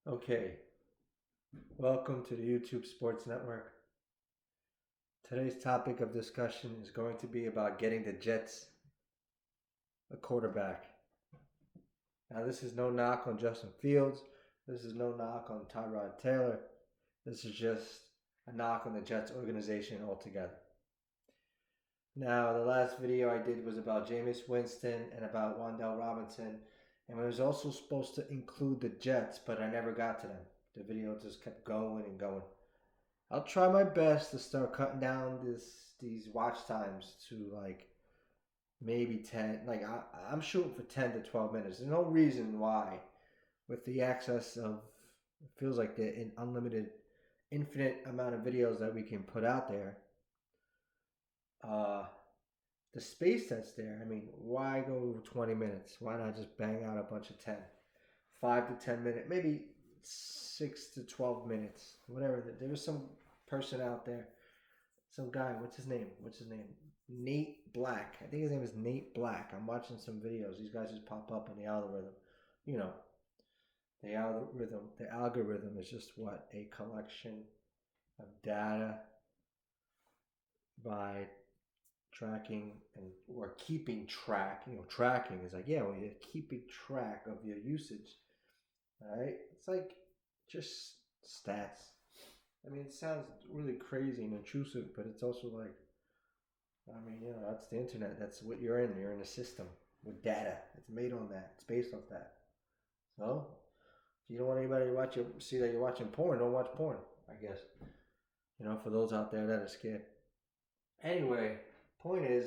Okay, welcome to the YouTube Sports Network. Today's topic of discussion is going to be about getting the Jets a quarterback. Now, this is no knock on Justin Fields. This is no knock on Tyrod Taylor. This is just a knock on the Jets organization altogether. Now, the last video I did was about Jameis Winston and about Wan'Dale Robinson, and it was also supposed to include the Jets, but I never got to them. The video just kept going and going. I'll try my best to start cutting down these watch times to like maybe 10. I'm shooting for 10 to 12 minutes. There's no reason why, with the access of, it feels like the unlimited, infinite amount of videos that we can put out there, uh, the space that's there. I mean, why go 20 minutes? Why not just bang out a bunch of 10, 5 to 10 minutes, maybe 6 to 12 minutes, whatever. There was some person out there, some guy. What's his name? Nate Black. I think his name is Nate Black. I'm watching some videos. These guys just pop up in the algorithm. You know, the algorithm. The algorithm is just what, a collection of data by tracking and or keeping track. Tracking is like, yeah, well, you're keeping track of your usage. All right, it's like just stats. I mean, it sounds really crazy and intrusive, but it's also like, I mean, that's the internet. That's what you're in. You're in a system with data. It's made on that. It's based off that. So, if you don't want anybody to see that you're watching porn, don't watch porn, I guess. For those out there that are scared. Anyway, point is,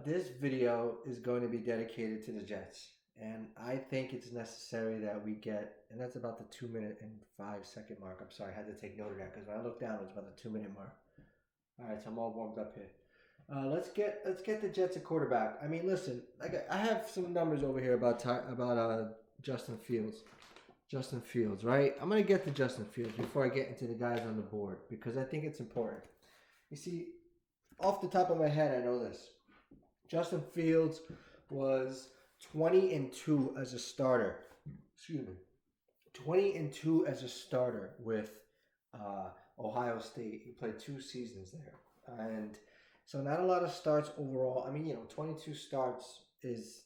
this video is going to be dedicated to the Jets. And I think it's necessary that we get, and that's about the 2 minute and 5 second mark. I'm sorry, I had to take note of that because when I looked down, it was about the 2 minute mark. All right, so I'm all warmed up here. Let's get the Jets a quarterback. I mean, listen, I have some numbers over here about Justin Fields. Justin Fields, right? I'm gonna get to Justin Fields before I get into the guys on the board because I think it's important. You see, off the top of my head, I know this. Justin Fields was 20-2 as a starter. Excuse me. 20-2 as a starter with Ohio State. He played 2 seasons there, and so not a lot of starts overall. I mean, 22 starts is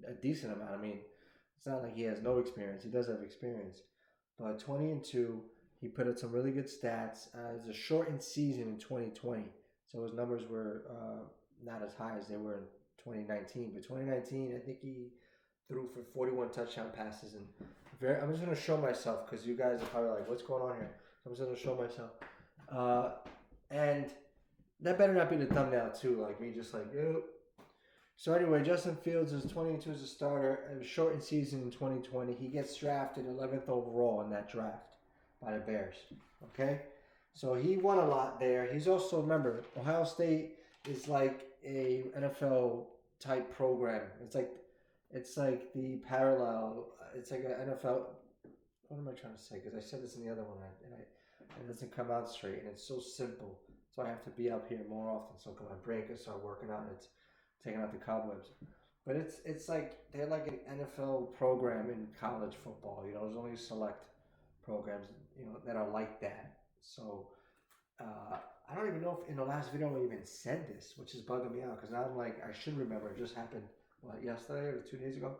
a decent amount. I mean, it's not like he has no experience. He does have experience, but 20-2, he put up some really good stats. It's a shortened season in 2020, so his numbers were not as high as they were in 2019. But 2019, I think he threw for 41 touchdown passes and I'm just gonna show myself because you guys are probably like, "What's going on here?" So I'm just gonna show myself, and that better not be the thumbnail too, like me just like, "Ew." So anyway, Justin Fields is 22 as a starter. It was shortened season in 2020. He gets drafted 11th overall in that draft by the Bears. Okay, so he won a lot there. He's also, remember, Ohio State is like a NFL type program. It's like the parallel. It's like an NFL. What am I trying to say? Because I said this in the other one, and it doesn't come out straight, and it's so simple. So I have to be up here more often, so my brain can start working out. And it's taking out the cobwebs. But it's like they're like an NFL program in college football. There's only select programs that are like that. So I don't even know if in the last video I even said this, which is bugging me out because now I'm like, I should remember. It just happened yesterday or 2 days ago.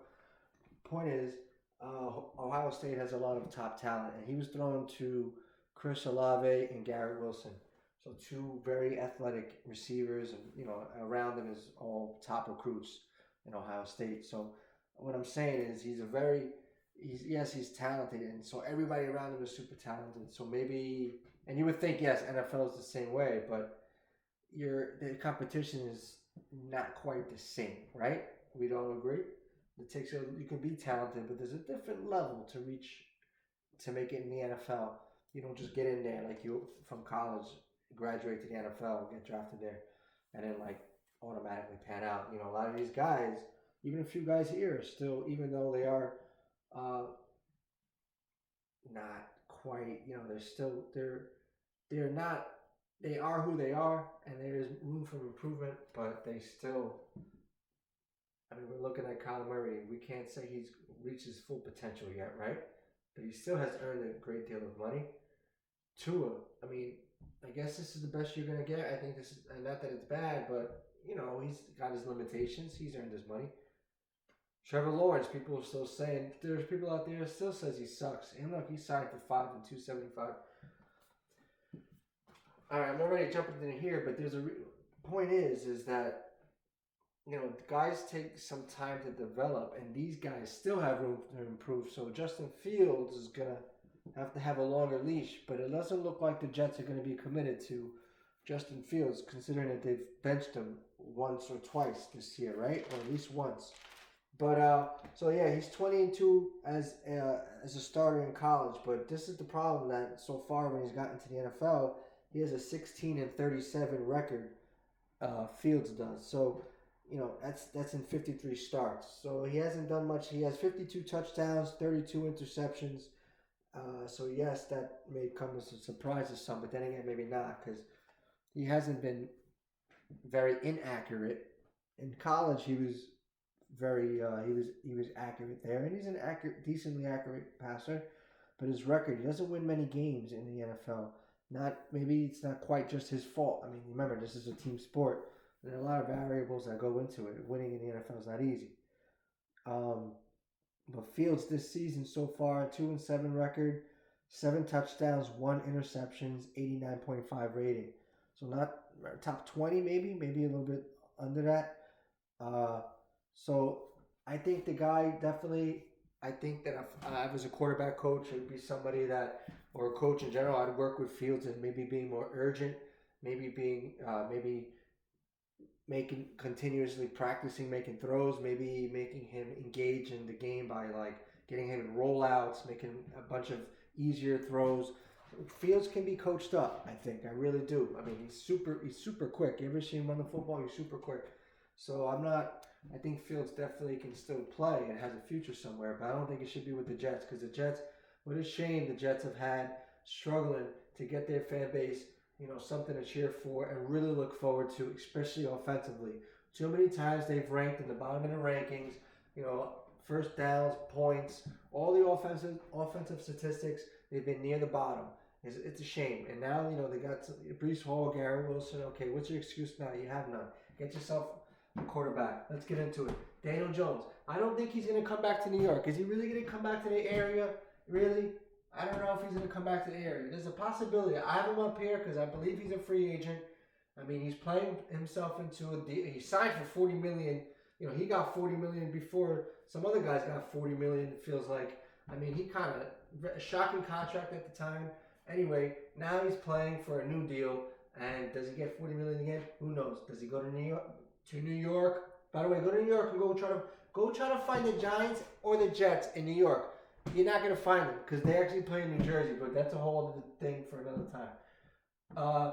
Point is, Ohio State has a lot of top talent, and he was thrown to Chris Olave and Garrett Wilson. So 2 very athletic receivers, and around him is all top recruits in Ohio State. So what I'm saying is he's talented, and so everybody around him is super talented. So maybe, and you would think yes, NFL is the same way, but the competition is not quite the same, right? We don't agree. You can be talented, but there's a different level to reach to make it in the NFL. You don't just get in there like you from college, graduate to the NFL, get drafted there, and then like automatically pan out. A lot of these guys, even a few guys here, still, even though they are not quite, they're not, they are who they are, and there is room for improvement, but they still I mean, we're looking at Kyler Murray. We can't say he's reached his full potential yet, right? But he still has earned a great deal of money. Tua, I mean, I guess this is the best you're gonna get. I think this is, and not that it's bad, but he's got his limitations. He's earned his money. Trevor Lawrence, people are still saying there's people out there that still says he sucks. And look, he signed for 5 and 275. All right, I'm not ready to jump into here, but there's a point is that guys take some time to develop, and these guys still have room to improve. So Justin Fields is gonna have to have a longer leash, but it doesn't look like the Jets are going to be committed to Justin Fields, considering that they've benched him once or twice this year, right? Or at least once. But so yeah, he's 20-2 as a starter in college. But this is the problem that so far when he's gotten to the NFL, he has a 16-37 record. Fields does. So that's in 53 starts. So he hasn't done much. He has 52 touchdowns, 32 interceptions. So yes, that may come as a surprise to some, but then again, maybe not, because he hasn't been very inaccurate. In college, he was very he was accurate there, and he's an decently accurate passer. But his record, he doesn't win many games in the NFL. Maybe it's not quite just his fault. I mean, remember, this is a team sport. There are a lot of variables that go into it. Winning in the NFL is not easy. But Fields this season so far, 2-7 record, 7 touchdowns, 1 interceptions, 89.5 rating. So not top 20 maybe a little bit under that. So I think the guy definitely, I think that if I was a quarterback coach, it would be somebody that, or a coach in general, I'd work with Fields and maybe being more urgent, maybe making continuously practicing making throws, maybe making him engage in the game by like getting him in rollouts, making a bunch of easier throws. Fields can be coached up, I think. I really do. I mean, he's super quick. You ever see him run the football? He's super quick. So I think Fields definitely can still play and has a future somewhere, but I don't think it should be with the Jets, because the Jets, what a shame the Jets have had struggling to get their fan base something to cheer for and really look forward to, especially offensively. Too many times they've ranked in the bottom of the rankings, first downs, points, all the offensive statistics, they've been near the bottom. It's a shame. And now, they got Breece Hall, Gary Wilson. Okay, what's your excuse now? You have none. Get yourself a quarterback. Let's get into it. Daniel Jones. I don't think he's going to come back to New York. Is he really going to come back to the area? Really? I don't know if he's going to come back to the area. There's a possibility. I have him up here because I believe he's a free agent. I mean, he's playing himself into a deal. He signed for $40 million. He got $40 million before some other guys got $40 million, it feels like. I mean, he kind of, a shocking contract at the time. Anyway, now he's playing for a new deal. And does he get $40 million again? Who knows? Does he go to New York? By the way, go to New York and go try to find the Giants or the Jets in New York. You're not going to find them because they actually play in New Jersey, but that's a whole other thing for another time.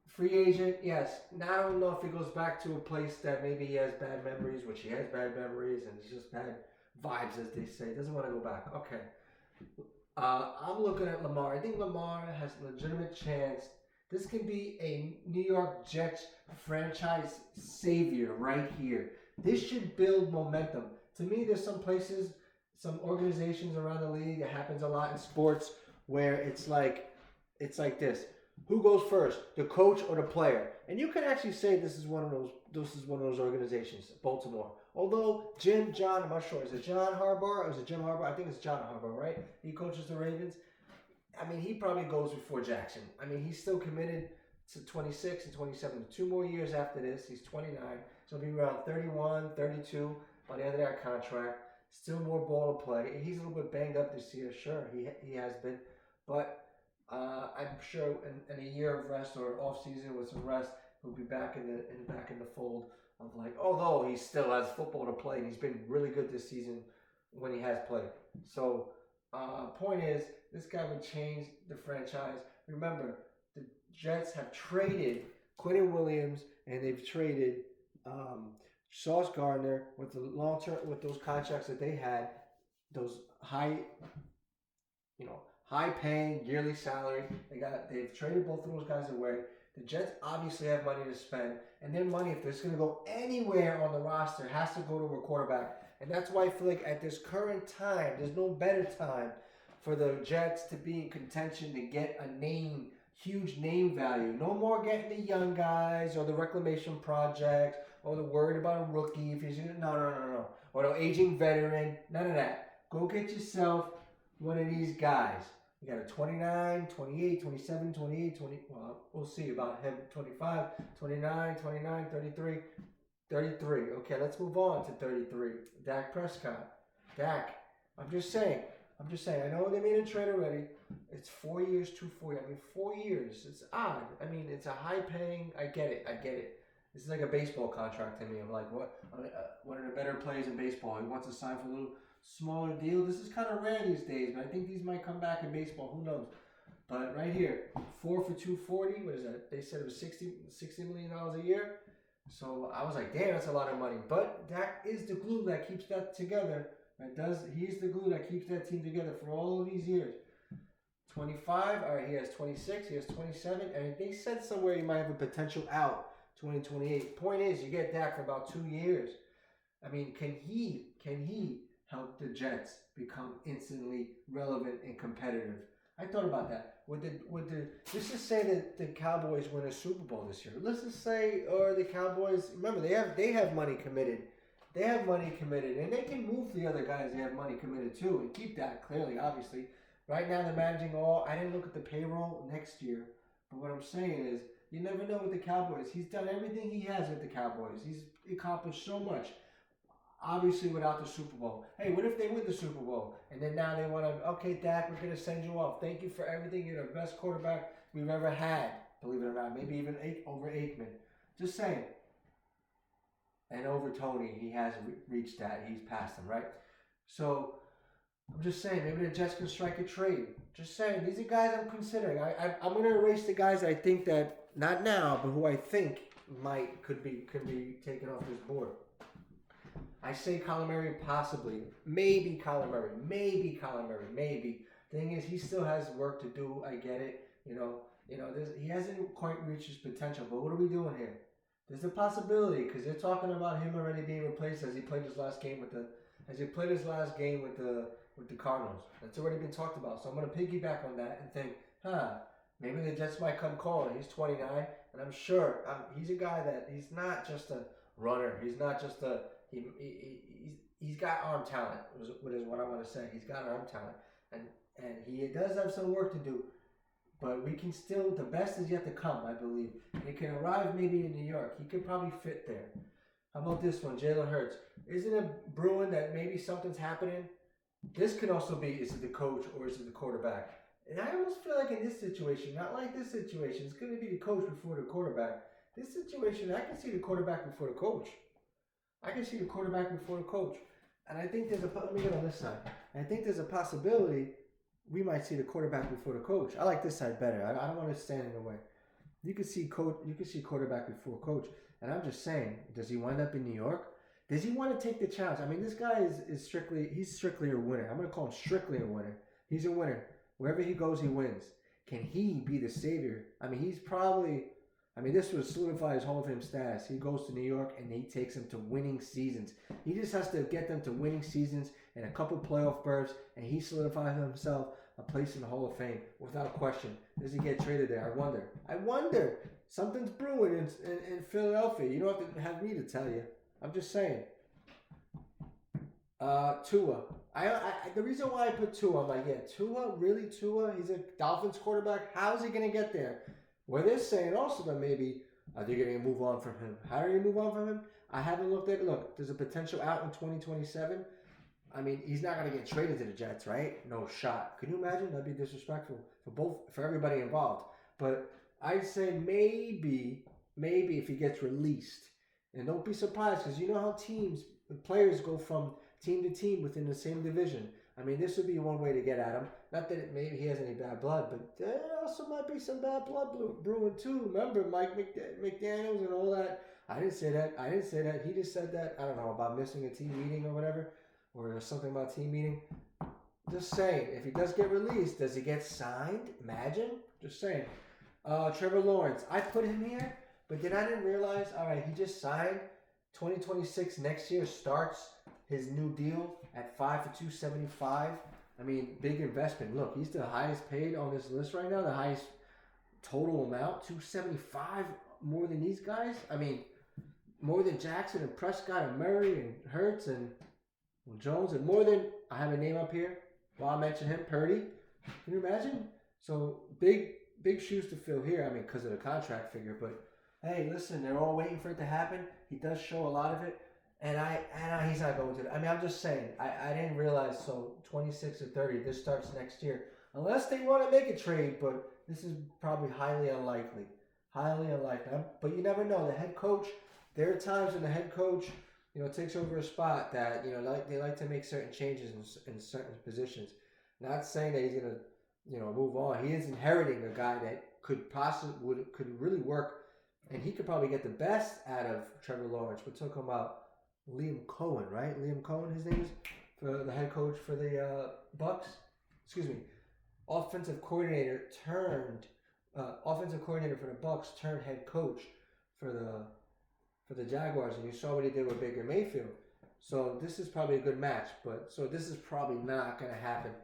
Free agent, yes. Now I don't know if he goes back to a place that maybe he has bad memories, which he has bad memories, and it's just bad vibes, as they say. He doesn't want to go back. Okay. I'm looking at Lamar. I think Lamar has a legitimate chance. This can be a New York Jets franchise savior right here. This should build momentum. To me, there's some places, some organizations around the league, it happens a lot in sports, where it's like this. Who goes first, the coach or the player? And you can actually say this is one of those organizations, Baltimore. Although John, I'm not sure, is it John Harbaugh or is it Jim Harbaugh? I think it's John Harbaugh, right? He coaches the Ravens. I mean, he probably goes before Jackson. I mean, he's still committed to 26 and 27. 2 more years after this. He's 29. So he'll be around 31, 32 by the end of that contract. Still more ball to play. He's a little bit banged up this year. Sure, he has been. But I'm sure in a year of rest or off season with some rest, he'll be back in the fold of like. Although he still has football to play, and he's been really good this season when he has played. So, point is, this guy would change the franchise. Remember, the Jets have traded Quentin Williams, and they've traded Sauce Gardner with the long term, with those contracts that they had, those high paying yearly salary. They've traded both of those guys away. The Jets obviously have money to spend, and their money, if it's going to go anywhere on the roster, has to go to a quarterback. And that's why I feel like at this current time, there's no better time for the Jets to be in contention to get a name, huge name value. No more getting the young guys or the reclamation projects or the worried about a rookie. If he's no. Or the aging veteran. None of that. Go get yourself one of these guys. You got a 29, 28, 27, 28, 20. Well, we'll see about him. 25, 29, 29, 33. 33. Okay, let's move on to 33. Dak Prescott. Dak. I'm just saying. I know they made a trade already. It's 4 years, 240. I mean, 4 years. It's odd. I mean, it's a high paying. I get it. This is like a baseball contract to me. I'm like, what? One of the better players in baseball. He wants to sign for a little smaller deal. This is kind of rare these days, but I think these might come back in baseball. Who knows? But right here, 4 for 240. What is that? They said it was $60 million a year. So I was like, damn, that's a lot of money. But Dak is the glue that keeps that together. He's the glue that keeps that team together for all of these years. 25. All right, he has 26. He has 27. And they said somewhere he might have a potential out 2028. Point is, you get Dak for about 2 years. I mean, can he help the Jets become instantly relevant and competitive? I thought about that. Let's just say that the Cowboys win a Super Bowl this year. Let's just say, or the Cowboys, remember they have money committed. They have money committed, and they can move the other guys they have money committed too, and keep that clearly, obviously. Right now they're managing all. I didn't look at the payroll next year, but what I'm saying is, you never know with the Cowboys. He's done everything he has with the Cowboys. He's accomplished so much. Obviously, without the Super Bowl. Hey, what if they win the Super Bowl? And then now they want to, okay, Dak, we're going to send you off. Thank you for everything. You're the best quarterback we've ever had. Believe it or not. Maybe even over Aikman. Just saying. And over Tony, he hasn't reached that. He's passed him, right? So, I'm just saying, maybe the Jets can strike a trade. Just saying, these are guys I'm considering. I'm going to erase the guys I think that, not now, but who I think could be taken off this board. I say Kyler Murray possibly. Maybe Kyler Murray. Maybe. Thing is, he still has work to do. I get it. He hasn't quite reached his potential. But what are we doing here? There's a possibility because they're talking about him already being replaced as he played his last game with the Cardinals. That's already been talked about. So I'm going to piggyback on that and think, maybe the Jets might come calling. He's 29, and I'm sure he's a guy that he's not just a runner. He's not just a he's got arm talent. Is what I want to say. He's got arm talent, and he does have some work to do. But we can still. The best is yet to come, I believe. And he can arrive maybe in New York. He could probably fit there. How about this one, Jalen Hurts? Isn't it brewing that maybe something's happening? This could also be: is it the coach or is it the quarterback? And I almost feel like in this situation, not like this situation, it's going to be the coach before the quarterback. This situation, I can see the quarterback before the coach. And I think let me get on this side. And I think there's a possibility we might see the quarterback before the coach. I like this side better. I don't want to stand in the way. You could see quarterback before coach. And I'm just saying, does he wind up in New York? Does he want to take the challenge? I mean, this guy is strictly a winner. I'm going to call him strictly a winner. He's a winner. Wherever he goes, he wins. Can he be the savior? I mean, this would solidify his Hall of Fame status. He goes to New York and he takes them to winning seasons. He just has to get them to winning seasons and a couple playoff berths, and he solidifies himself a place in the Hall of Fame without question. Does he get traded there? I wonder. Something's brewing in Philadelphia. You don't have to have me to tell you. I'm just saying. Tua. The reason why I put Tua, I'm like, yeah, Tua? Really, Tua? He's a Dolphins quarterback? How's he going to get there? Well, they're saying also that maybe they're going to move on from him. How are you move on from him? I haven't looked at it. Look, there's a potential out in 2027. I mean, he's not going to get traded to the Jets, right? No shot. Can you imagine? That'd be disrespectful for everybody involved. But I'd say maybe if he gets released. And don't be surprised because you know how players go from team to team within the same division. I mean, this would be one way to get at him. Not that maybe he has any bad blood, but there also might be some bad blood brewing too. Remember Mike McDaniels and all that? I didn't say that. He just said that. I don't know, about missing a team meeting or whatever. Or something about team meeting. Just saying, if he does get released, does he get signed? Imagine. Just saying. Trevor Lawrence. I put him here, but then I didn't realize. All right, he just signed 2026 next year starts his new deal at 5 for 275. I mean, big investment. Look, he's the highest paid on this list right now. The highest total amount, 275, more than these guys. I mean, more than Jackson and Prescott and Murray and Hurts and Jones, and more than, I have a name up here. Well, I mentioned him, Purdy. Can you imagine? So big shoes to fill here. I mean, because of the contract figure. But hey, listen, they're all waiting for it to happen. He does show a lot of it, and he's not going to. I mean, I'm just saying. I didn't realize. So 26 or 30. This starts next year, unless they want to make a trade. But this is probably highly unlikely. Highly unlikely. But you never know. The head coach. There are times when the head coach, takes over a spot that, they like to make certain changes in certain positions. Not saying that he's going to, move on. He is inheriting a guy that could really work, and he could probably get the best out of Trevor Lawrence. We're talking about Liam Cohen, right? Liam Cohen, his name is, for the head coach for the Bucks. Excuse me. Offensive coordinator for the Bucks turned head coach for the Jaguars, and you saw what he did with Baker Mayfield. So this is probably a good match, so this is probably not going to happen.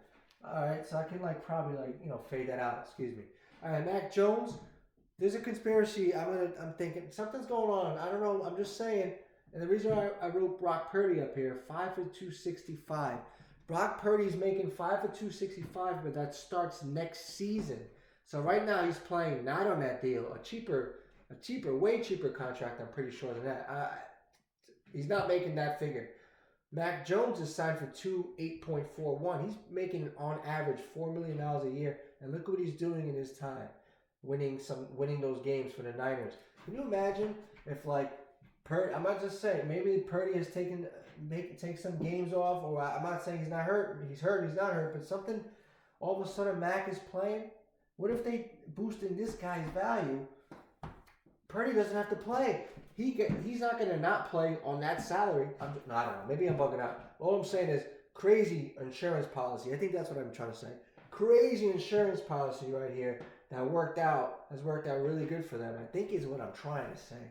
All right, so I can probably fade that out. Excuse me. All right, Mac Jones. There's a conspiracy. I'm thinking something's going on. I don't know. I'm just saying. And the reason I wrote Brock Purdy up here, 5 for 265. Brock Purdy's making 5 for 265, but that starts next season. So right now he's playing not on that deal, way cheaper contract, I'm pretty sure than that. He's not making that figure. Mac Jones is signed for 8.41. He's making on average $4 million a year, and look what he's doing in his time, winning those games for the Niners. Can you imagine if Purdy? I'm not just saying maybe Purdy has take some games off, or I'm not saying he's not hurt. He's hurt. He's not hurt, but something all of a sudden Mac is playing. What if they boosting this guy's value? Purdy doesn't have to play. He's not going to not play on that salary. I don't know. Maybe I'm bugging out. All I'm saying is crazy insurance policy. I think that's what I'm trying to say. Crazy insurance policy right here that has worked out really good for them. I think is what I'm trying to say.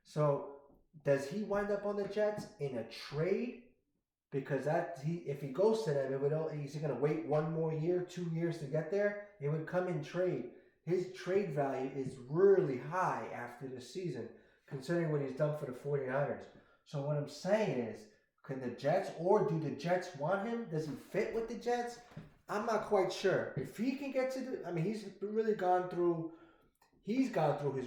So does he wind up on the Jets in a trade? Because if he goes to them, he's going to wait 1 more year, 2 years to get there. It would come in trade. His trade value is really high after the season, considering what he's done for the 49ers. So what I'm saying is, do the Jets want him? Does he fit with the Jets? I'm not quite sure. If he can get he's really gone through his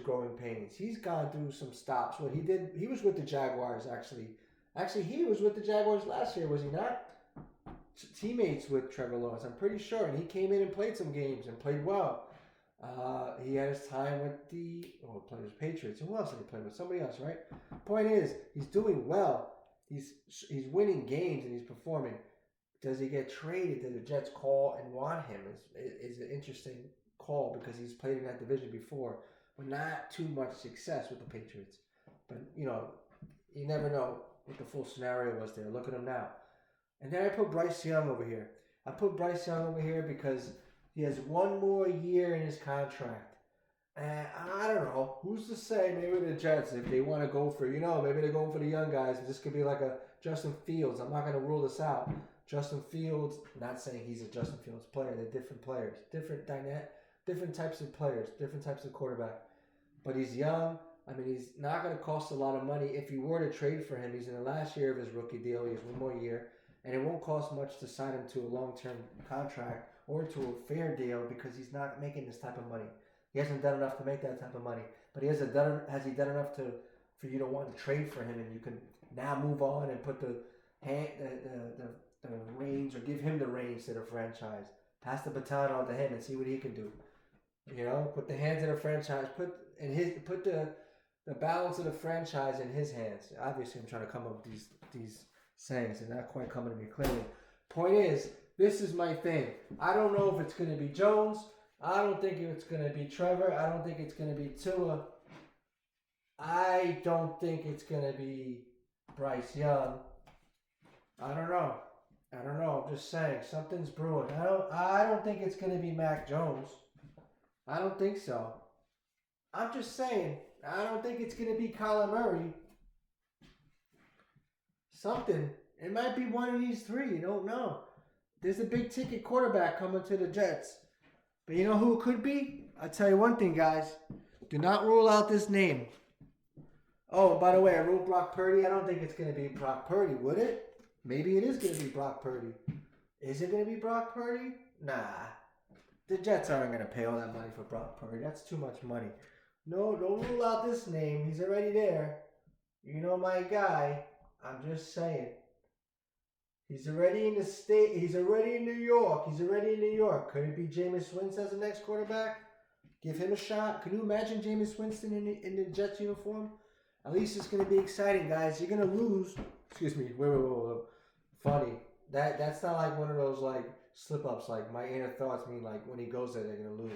growing pains. He's gone through some stops. He was with the Jaguars, actually. Actually, he was with the Jaguars last year, was he not? Teammates with Trevor Lawrence, I'm pretty sure. And he came in and played some games and played well. He had his time with playing with Patriots. Who else did he play with? Somebody else, right? Point is, he's doing well. He's winning games and he's performing. Does he get traded? Did the Jets call and want him? Is an interesting call because he's played in that division before, but not too much success with the Patriots. But you never know what the full scenario was there. Look at him now. And then I put Bryce Young over here. I put Bryce Young over here because he has 1 more year in his contract. And I don't know. Who's to say maybe the Jets, if they want to go for, maybe they're going for the young guys. And this could be like a Justin Fields. I'm not going to rule this out. Justin Fields, not saying he's a Justin Fields player. They're different players. Different types of players. Different types of quarterback. But he's young. He's not going to cost a lot of money. If you were to trade for him, he's in the last year of his rookie deal. He has 1 more year. And it won't cost much to sign him to a long-term contract or to a fair deal because he's not making this type of money. He hasn't done enough to make that type of money. But has he done enough for you to want to trade for him and you can now move on and put the reins or give him the reins to the franchise. Pass the baton on to him and see what he can do. Put the hands of the franchise, put the balance of the franchise in his hands. Obviously, I'm trying to come up with these sayings and not quite coming to me clearly. Point is, this is my thing. I don't know if it's going to be Jones. I don't think it's going to be Trevor. I don't think it's going to be Tua. I don't think it's going to be Bryce Young. I don't know. I'm just saying. Something's brewing. I don't think it's going to be Mac Jones. I don't think so. I'm just saying, I don't think it's going to be Kyler Murray. Something. It might be one of these three. You don't know. There's a big ticket quarterback coming to the Jets. But you know who it could be? I'll tell you one thing, guys. Do not rule out this name. Oh, by the way, I ruled Brock Purdy. I don't think it's going to be Brock Purdy, would it? Maybe it is going to be Brock Purdy. Is it going to be Brock Purdy? Nah. The Jets aren't going to pay all that money for Brock Purdy. That's too much money. No, don't rule out this name. He's already there. You know my guy. I'm just saying. He's already in the state. He's already in New York. He's already in New York. Could it be Jameis Winston as the next quarterback? Give him a shot. Can you imagine Jameis Winston in the Jets uniform? At least it's going to be exciting, guys. You're going to lose. Excuse me. Wait. Funny. That's not like one of those like slip-ups. Like my inner thoughts mean like when he goes there, they're going to lose.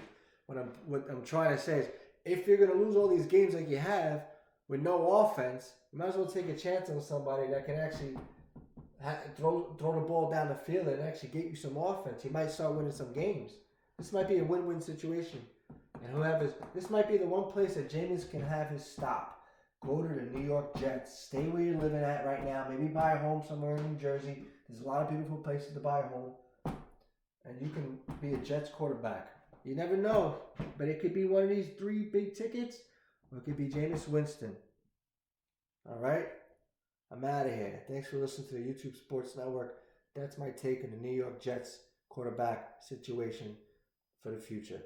What I'm trying to say is if you're going to lose all these games like you have with no offense, you might as well take a chance on somebody that can actually throw the ball down the field and actually get you some offense. You might start winning some games. This might be a win-win situation. And this might be the one place that Jameis can have his stop. Go to the New York Jets. Stay where you're living at right now. Maybe buy a home somewhere in New Jersey. There's a lot of beautiful places to buy a home. And you can be a Jets quarterback. You never know. But it could be one of these three big tickets. Or it could be Jameis Winston. All right? I'm out of here. Thanks for listening to the YouTube Sports Network. That's my take on the New York Jets quarterback situation for the future.